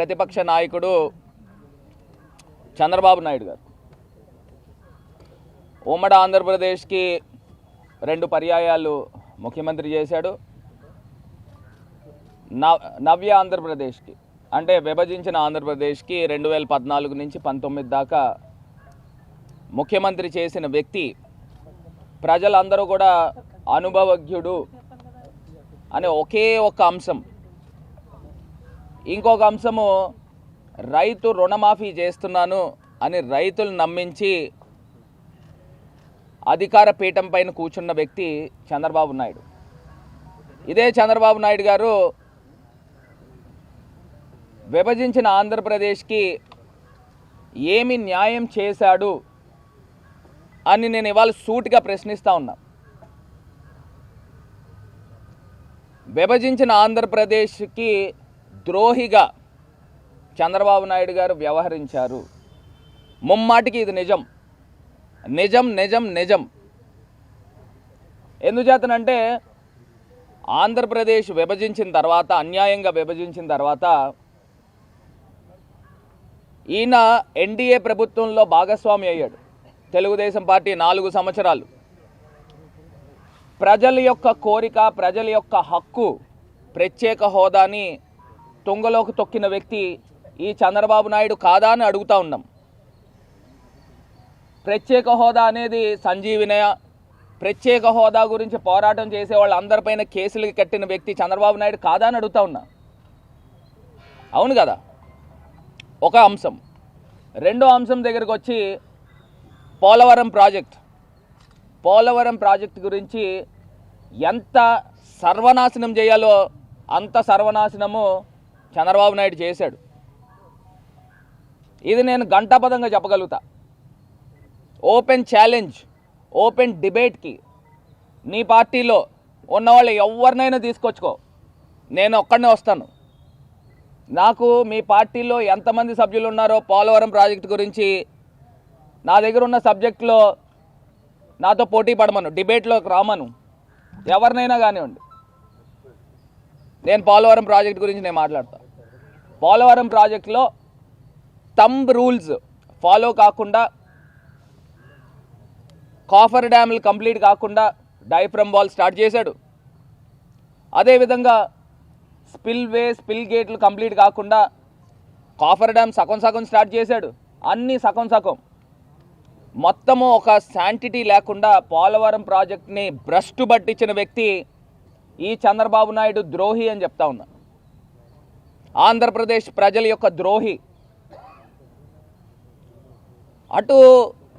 ప్రతిపక్ష నాయకుడు చంద్రబాబు నాయుడు గారు ఉమ్మడి ఆంధ్రప్రదేశ్కి 2 పర్యాయాలు ముఖ్యమంత్రి చేశాడు. నవ్య ఆంధ్రప్రదేశ్కి అంటే విభజించిన ఆంధ్రప్రదేశ్కి 2014 నుంచి 19 దాకా ముఖ్యమంత్రి చేసిన వ్యక్తి. ప్రజలందరూ కూడా అనుభవజ్ఞుడు అనే ఒకే ఒక అంశం. ఇంకొక అంశము రైతు రుణమాఫీ చేస్తున్నాను అని రైతులు నమ్మించి అధికార పీఠం పైన కూర్చున్న వ్యక్తి చంద్రబాబు నాయుడు. ఇదే చంద్రబాబు నాయుడు గారు విభజించిన ఆంధ్రప్రదేశ్కి ఏమి న్యాయం చేశాడు అని నేను ఇవాళ సూటిగా ప్రశ్నిస్తూ ఉన్నా. విభజించిన ఆంధ్రప్రదేశ్కి ద్రోహిగా చంద్రబాబు నాయుడు గారు వ్యవహరించారు. ముమ్మాటికి ఇది నిజం నిజం నిజం నిజం. ఎందుచేతనంటే ఆంధ్రప్రదేశ్ విభజించిన తర్వాత, అన్యాయంగా విభజించిన తర్వాత ఈయన ఎన్డీఏ ప్రభుత్వంలో భాగస్వామి అయ్యాడు. తెలుగుదేశం పార్టీ 4 సంవత్సరాలు. ప్రజల యొక్క కోరిక, ప్రజల యొక్క హక్కు, ప్రత్యేక హోదాని తుంగలోకి తొక్కిన వ్యక్తి ఈ చంద్రబాబు నాయుడు కాదా అని అడుగుతూ ఉన్నాం. ప్రత్యేక హోదా అనేది సంజీవినయ, ప్రత్యేక హోదా గురించి పోరాటం చేసే వాళ్ళందరిపైన కేసులు కట్టిన వ్యక్తి చంద్రబాబు నాయుడు కాదా అని అడుగుతూ ఉన్నా. అవును కదా, ఒక అంశం. రెండో అంశం దగ్గరికి వచ్చి పోలవరం ప్రాజెక్ట్ గురించి ఎంత సర్వనాశనం చేయాలో అంత సర్వనాశనము చంద్రబాబు నాయుడు చేశాడు. ఇది నేను గంటాపదంగా చెప్పగలుగుతా. ఓపెన్ ఛాలెంజ్, ఓపెన్ డిబేట్కి నీ పార్టీలో ఉన్నవాళ్ళు ఎవరినైనా తీసుకొచ్చుకో, నేను ఒక్కడనే వస్తాను. నాకు మీ పార్టీలో ఎంతమంది సభ్యులు ఉన్నారో పోలవరం ప్రాజెక్టు గురించి నా దగ్గర ఉన్న సబ్జెక్టులో నాతో పోటీ పడమను, డిబేట్లోకి రామను, ఎవరినైనా కానివ్వండి. నేను పోలవరం ప్రాజెక్టు గురించి నేను మాట్లాడతాను. పోలవరం ప్రాజెక్టులో థంబ్ రూల్స్ ఫాలో కాకుండా, కాఫర్ డ్యామ్లు కంప్లీట్ కాకుండా డైఫ్రమ్ వాల్ స్టార్ట్ చేశాడు. అదేవిధంగా స్పిల్ గేట్లు కంప్లీట్ కాకుండా కాఫర్ డ్యామ్ సగం స్టార్ట్ చేశాడు. అన్నీ సగం. మొత్తము ఒక శాంటిటీ లేకుండా పోలవరం ప్రాజెక్ట్ని భ్రష్టు పట్టించిన వ్యక్తి ఈ చంద్రబాబు నాయుడు ద్రోహి అని చెప్తా ఉన్నా. ఆంధ్రప్రదేశ్ ప్రజల యొక్క ద్రోహి. అటు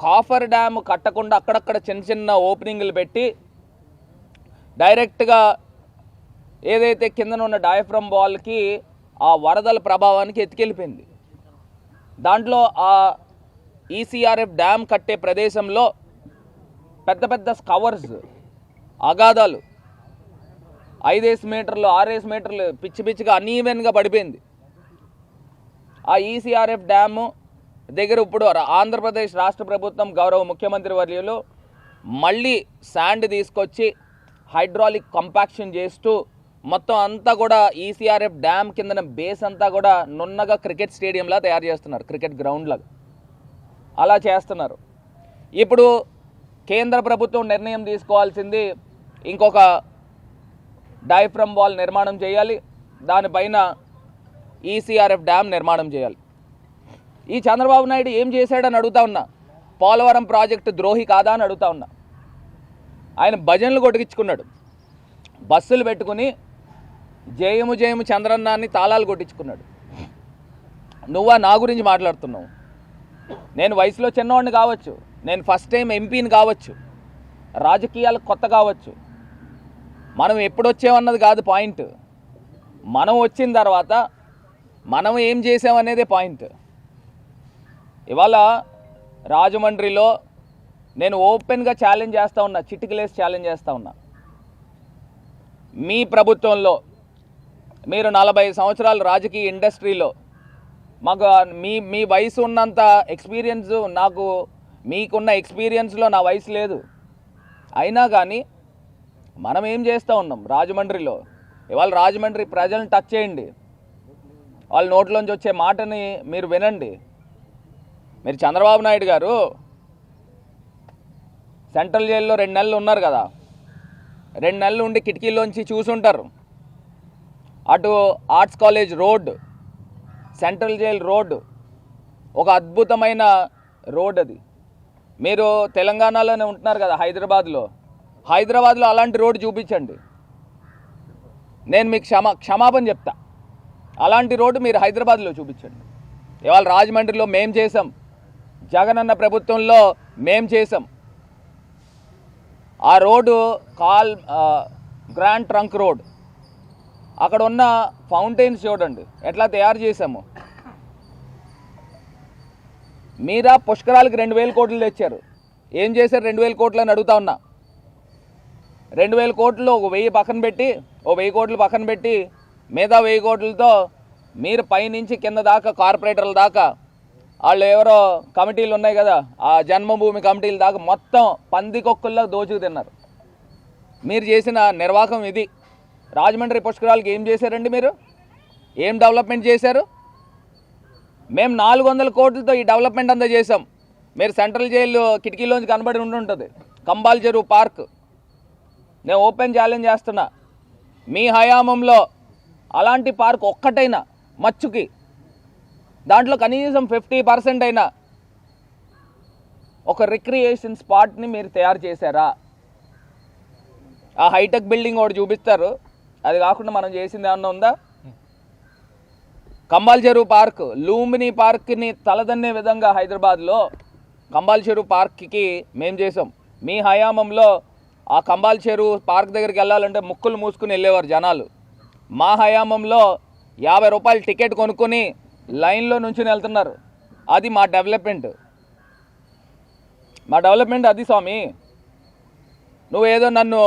కాఫర్ డ్యామ్ కట్టకుండా అక్కడక్కడ చిన్న ఓపెనింగ్లు పెట్టి డైరెక్ట్గా ఏదైతే కిందన ఉన్న డయాఫ్రమ్ వాల్కి ఆ వరదల ప్రభావానికి ఎత్తుకెళ్ళిపోయింది. దాంట్లో ఆ ఈసీఆర్ఎఫ్ డ్యామ్ కట్టే ప్రదేశంలో పెద్ద స్కవర్స్, అగాధాలు 5 మీటర్లు 6 మీటర్లు పిచ్చిగా అన్ఈవెన్గా పడిపోయింది. ఆ ఈసీఆర్ఎఫ్ డ్యాము దగ్గర ఇప్పుడు ఆంధ్రప్రదేశ్ రాష్ట్ర ప్రభుత్వం గౌరవ ముఖ్యమంత్రి వర్యులు మళ్ళీ శాండ్ తీసుకొచ్చి హైడ్రాలిక్ కంపాక్షన్ చేస్తూ మొత్తం అంతా కూడా ఈసీఆర్ఎఫ్ డ్యామ్ కిందన బేస్ అంతా కూడా నున్నగా క్రికెట్ స్టేడియంలా తయారు చేస్తున్నారు, క్రికెట్ గ్రౌండ్లాగా అలా చేస్తున్నారు. ఇప్పుడు కేంద్ర ప్రభుత్వం నిర్ణయం తీసుకోవాల్సింది, ఇంకొక డయాఫ్రమ్ వాల్ నిర్మాణం చేయాలి, దానిపైన ఈసీఆర్ఎఫ్ డ్యామ్ నిర్మాణం చేయాలి. ఈ చంద్రబాబు నాయుడు ఏం చేశాడని అడుగుతా ఉన్నా. పోలవరం ప్రాజెక్టు ద్రోహి కాదా అని అడుగుతా ఉన్నా. ఆయన భజనలు కొట్టించుకున్నాడు, బస్సులు పెట్టుకుని జయము చంద్రన్నాన్ని తాళాలు కొట్టించుకున్నాడు. నువ్వా నా గురించి మాట్లాడుతున్నావు? నేను వయసులో చిన్నవాడిని కావచ్చు, నేను ఫస్ట్ టైం ఎంపీని కావచ్చు, రాజకీయాలకు కొత్త కావచ్చు, మనం ఎప్పుడు వచ్చామన్నది కాదు పాయింట్. మనం వచ్చిన తర్వాత మనం ఏం చేసామనేదే పాయింట్. ఇవాళ రాజమండ్రిలో నేను ఓపెన్గా ఛాలెంజ్ చేస్తూ ఉన్నా, చిటికలేసి ఛాలెంజ్ చేస్తూ ఉన్నా. మీ ప్రభుత్వంలో మీరు 40 సంవత్సరాలు రాజకీయ ఇండస్ట్రీలో, మాకు మీ వయసు ఉన్నంత ఎక్స్పీరియన్స్ నాకు, మీకున్న ఎక్స్పీరియన్స్లో నా వయసు లేదు. అయినా కానీ మనం ఏం చేస్తూ ఉన్నాం రాజమండ్రిలో? ఇవాళ రాజమండ్రి ప్రజలను టచ్ చేయండి. వాళ్ళ నోట్లోంచి వచ్చే మాటని మీరు వినండి. మీరు చంద్రబాబు నాయుడు గారు సెంట్రల్ జైల్లో 2 నెలలు ఉన్నారు కదా, 2 నెలలు ఉండి కిటికీలోంచి చూసుంటారు. అటు arts college road, central jail road ఒక అద్భుతమైన రోడ్. అది మీరు తెలంగాణలోనే ఉంటున్నారు కదా, హైదరాబాద్లో అలాంటి రోడ్డు చూపించండి, నేను మీకు క్షమాపణ చెప్తా. అలాంటి రోడ్డు మీరు హైదరాబాద్లో చూపించండి. ఇవాళ రాజమండ్రిలో మేం చేసాం, జగనన్న ప్రభుత్వంలో మేం చేసాం. ఆ రోడ్డు గ్రాండ్ ట్రంక్ రోడ్, అక్కడ ఉన్న ఫౌంటైన్స్ చూడండి ఎట్లా తయారు చేసాము. మీరా పుష్కరాలకి 2,000 కోట్లు తెచ్చారు, ఏం చేశారు 2,000 కోట్లు అని అడుగుతా ఉన్నా. 2,000 కోట్లు ఒక 1,000 పక్కన పెట్టి, ఓ 1,000 కోట్లు పక్కన పెట్టి, మిగతా 1,000 కోట్లతో మీరు పైనుంచి కింద దాకా కార్పొరేటర్ల దాకా, వాళ్ళు ఎవరో కమిటీలు ఉన్నాయి కదా, ఆ జన్మభూమి కమిటీల దాకా మొత్తం పందికొక్కుల్లో దోచుకు తిన్నారు. మీరు చేసిన నిర్వాహకం ఇది. రాజమండ్రి పుష్కరాలకి ఏం చేశారండి మీరు? ఏం డెవలప్మెంట్ చేశారు? మేము 400 కోట్లతో ఈ డెవలప్మెంట్ అంతా చేసాం. మీరు సెంట్రల్ జైలు కిటికీలోంచి కనబడి ఉంటుంటుంది కంబాల్ చెరువు పార్క్. నేను ఓపెన్ ఛాలెంజ్ చేస్తున్నా, మీ హయాంలో అలాంటి పార్క్ ఒక్కటైనా మచ్చుకి దాంట్లో కనీసం 50% అయినా ఒక రిక్రియేషన్ స్పాట్ని మీరు తయారు చేశారా? ఆ హైటెక్ బిల్డింగ్ ఒకటి చూపిస్తారు, అది కాకుండా మనం చేసింది ఏమన్నా ఉందా? కంబాల్ చెరువు పార్క్, లూంబిని పార్క్ని తలదన్నే విధంగా హైదరాబాద్లో కంబాల్ చెరువు పార్క్కి మేం చేసాం. మీ హయాంలో ఆ కంబాల్ చెరువు పార్క్ దగ్గరికి వెళ్ళాలంటే ముక్కులు మూసుకుని వెళ్ళేవారు జనాలు. మా హయాంలో 50 రూపాయలు టికెట్ కొనుక్కొని లైన్లో నుంచుని వెళ్తున్నారు. అది మా డెవలప్మెంట్. అది స్వామి. నువ్వేదో నన్ను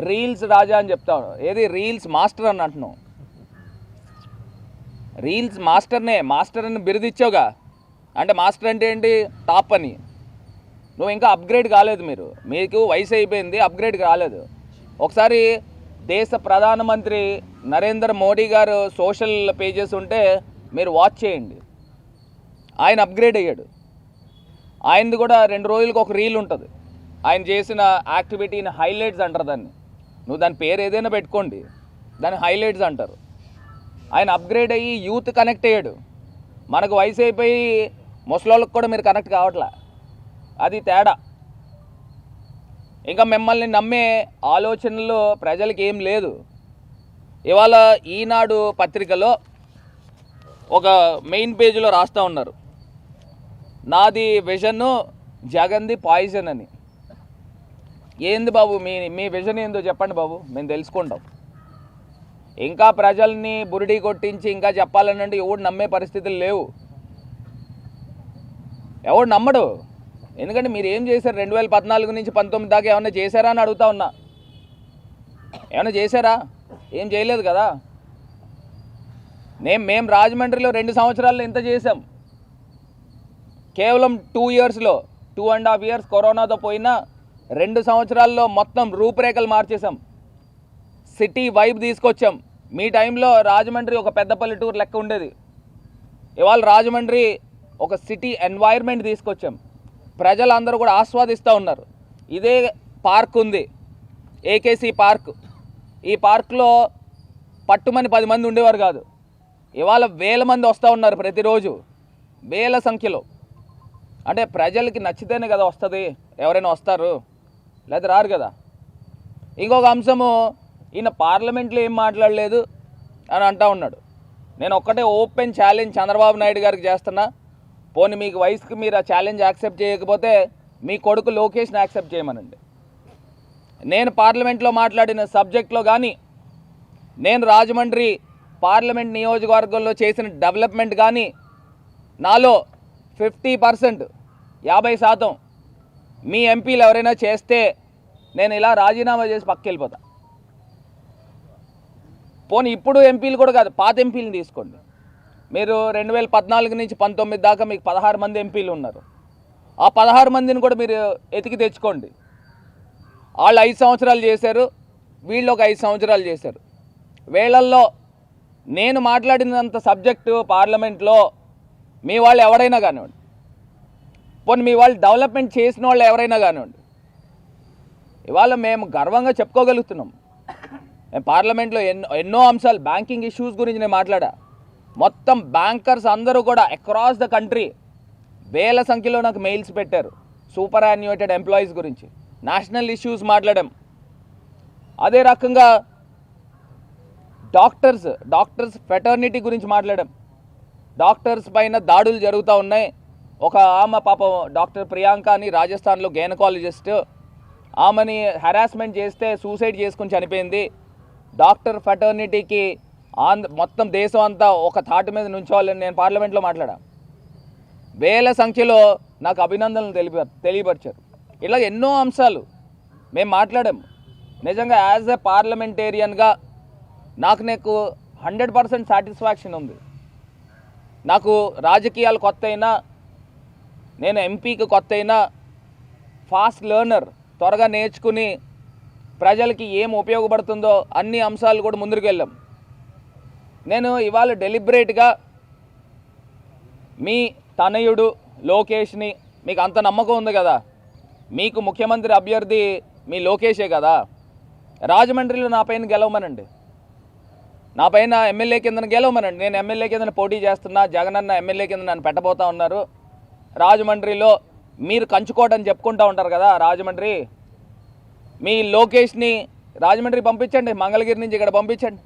రీల్స్ రాజా అని చెప్తావు, ఏది రీల్స్ మాస్టర్ అని అంటున్నావు. రీల్స్ మాస్టర్ అని బిరుదిచ్చావుగా, అంటే మాస్టర్ అంటే ఏంటి? టాప్ అని. నువ్వు ఇంకా అప్గ్రేడ్ కాలేదు, మీకు వయసు అయిపోయింది, అప్గ్రేడ్ కాలేదు. ఒకసారి దేశ ప్రధానమంత్రి నరేంద్ర మోడీ గారు సోషల్ పేజెస్ ఉంటే మీరు వాచ్ చేయండి. ఆయన అప్గ్రేడ్ అయ్యాడు. ఆయనది కూడా 2 రోజులకు ఒక రీల్ ఉంటుంది, ఆయన చేసిన యాక్టివిటీని హైలైట్స్ అంటారు దాన్ని. నువ్వు దాని పేరు ఏదైనా పెట్టుకోండి, దాన్ని హైలైట్స్ అంటారు. ఆయన అప్గ్రేడ్ అయ్యి యూత్ కనెక్ట్ అయ్యాడు. మనకు వయసు అయిపోయి ముసలోళ్ళకి కూడా మీరు కనెక్ట్ కావట్లే, అది తేడా. ఇంకా మిమ్మల్ని నమ్మే ఆలోచనలు ప్రజలకి ఏం లేదు. ఇవాళ ఈనాడు పత్రికలో ఒక మెయిన్ పేజీలో రాస్తూ ఉన్నారు, నాది విజన్, జగన్ది పాయిజన్ అని. ఏంది బాబు మీ విజన్ ఏందో చెప్పండి బాబు, మేము తెలుసుకుంటాం. ఇంకా ప్రజల్ని బురిడి కొట్టించి ఇంకా చెప్పాలనంటే ఎవడు నమ్మే పరిస్థితులు లేవు, ఎవడు నమ్మడు. ఎందుకంటే మీరు ఏం చేశారు 2014 నుంచి 19 దాకా ఏమన్నా చేశారా అని అడుగుతా ఉన్నా. ఏమన్నా చేశారా? ఏం చేయలేదు కదా. మేము రాజమండ్రిలో 2 సంవత్సరాల్లో ఇంత చేసాం. కేవలం 2 ఇయర్స్లో 2.5 ఇయర్స్ కరోనాతో పోయినా 2 సంవత్సరాల్లో మొత్తం రూపురేఖలు మార్చేసాం, సిటీ వైబ్ తీసుకొచ్చాం. మీ టైంలో రాజమండ్రి ఒక పెద్ద పల్లెటూరు లెక్క ఉండేది, ఇవాళ రాజమండ్రి ఒక సిటీ ఎన్వైర్న్మెంట్ తీసుకొచ్చాం. ప్రజలందరూ కూడా ఆస్వాదిస్తూ ఉన్నారు. ఇదే పార్క్ ఉంది, ఏకేసీ పార్క్. ఈ పార్క్లో పట్టుమని 10 మంది ఉండేవారు కాదు, ఇవాళ 1000 మంది వస్తూ ఉన్నారు ప్రతిరోజు, 1000 సంఖ్యలో. అంటే ప్రజలకి నచ్చితేనే కదా వస్తుంది, ఎవరైనా వస్తారు, లేదా రారు కదా. ఇంకొక అంశము, ఈయన పార్లమెంట్లో ఏం మాట్లాడలేదు అని అంటూ ఉన్నాడు. నేను ఒక్కటే ఓపెన్ ఛాలెంజ్ చంద్రబాబు నాయుడు గారికి చేస్తున్నా, పోనీ మీకు వయసుకి మీరు ఆ ఛాలెంజ్ యాక్సెప్ట్ చేయకపోతే మీ కొడుకు లోకేష్ని యాక్సెప్ట్ చేయమనండి. నేను పార్లమెంట్లో మాట్లాడిన సబ్జెక్ట్లో కానీ, నేను రాజమండ్రి పార్లమెంట్ నియోజకవర్గంలో చేసిన డెవలప్మెంట్ కానీ, నాలో 50%, 50% మీ ఎంపీలు ఎవరైనా చేస్తే నేను ఇలా రాజీనామా చేసి పక్కకి వెళ్ళిపోతా. పోనీ ఇప్పుడు ఎంపీలు కూడా కాదు, పాత ఎంపీలను తీసుకోండి. మీరు 2014 నుంచి 19 దాకా మీకు 16 మంది ఎంపీలు ఉన్నారు. ఆ 16 మందిని కూడా మీరు ఎతికి తెచ్చుకోండి. వాళ్ళు 5 సంవత్సరాలు చేశారు, వీళ్ళు ఒక 5 సంవత్సరాలు చేశారు. వీళ్ళల్లో నేను మాట్లాడినంత సబ్జెక్టు పార్లమెంట్లో మీ వాళ్ళు ఎవరైనా కానివ్వండి, పోనీ మీ వాళ్ళు డెవలప్మెంట్ చేసిన వాళ్ళు ఎవరైనా కానివ్వండి, ఇవాళ మేము గర్వంగా చెప్పుకోగలుగుతున్నాం. మేము పార్లమెంట్లో ఎన్నో అంశాలు, బ్యాంకింగ్ ఇష్యూస్ గురించి నేను మాట్లాడా. మొత్తం బ్యాంకర్స్ అందరూ కూడా అక్రాస్ ద కంట్రీ వేల సంఖ్యలో నాకు మెయిల్స్ పెట్టారు సూపర్ యాన్యుయేటెడ్ ఎంప్లాయీస్ గురించి. నేషనల్ ఇష్యూస్ మాట్లాడాం. అదే రకంగా డాక్టర్స్ ఫెటర్నిటీ గురించి మాట్లాడాం. డాక్టర్స్ పైన దాడులు జరుగుతూ ఉన్నాయి. ఒక ఆమె పాపం డాక్టర్ ప్రియాంక అని రాజస్థాన్లో గైనకాలజిస్ట్, ఆమెని హెరాస్మెంట్ చేస్తే సూసైడ్ చేసుకుని చనిపోయింది. డాక్టర్ ఫెటర్నిటీకి మొత్తం దేశం అంతా ఒక తాటి మీద నుంచోవాలని నేను పార్లమెంట్లో మాట్లాడా. వేల సంఖ్యలో నాకు అభినందనలు తెలియపరిచారు. ఇలా ఎన్నో అంశాలు మేము మాట్లాడాము. నిజంగా యాజ్ ఎ పార్లమెంటేరియన్గా నాకు 100% సాటిస్ఫాక్షన్ ఉంది. నాకు రాజకీయాలు కొత్త అయినా, నేను ఎంపీకి కొత్త అయినా, ఫాస్ట్ లెర్నర్, త్వరగా నేర్చుకుని ప్రజలకి ఏం ఉపయోగపడుతుందో అన్ని అంశాలు కూడా ముందుకు వెళ్ళాం. నేను ఇవాళ డెలిబరేట్గా మీ తనయుడు లోకేష్ని, మీకు అంత నమ్మకం ఉంది కదా, మీకు ముఖ్యమంత్రి అభ్యర్థి మీ లోకేషే కదా, రాజమండ్రిలో నా పైన గెలవమనండి, నా పైన ఎమ్మెల్యే కింద గెలవమనండి. నేను ఎమ్మెల్యే కింద పోటీ చేస్తున్నా, జగనన్న ఎమ్మెల్యే కింద నన్ను పెట్టబోతా ఉన్నారు. రాజమండ్రిలో మీరు కంచుకోవటని చెప్పుకుంటూ ఉంటారు కదా, రాజమండ్రి మీ లోకేష్ని రాజమండ్రి పంపించండి, మంగళగిరి నుంచి ఇక్కడ పంపించండి.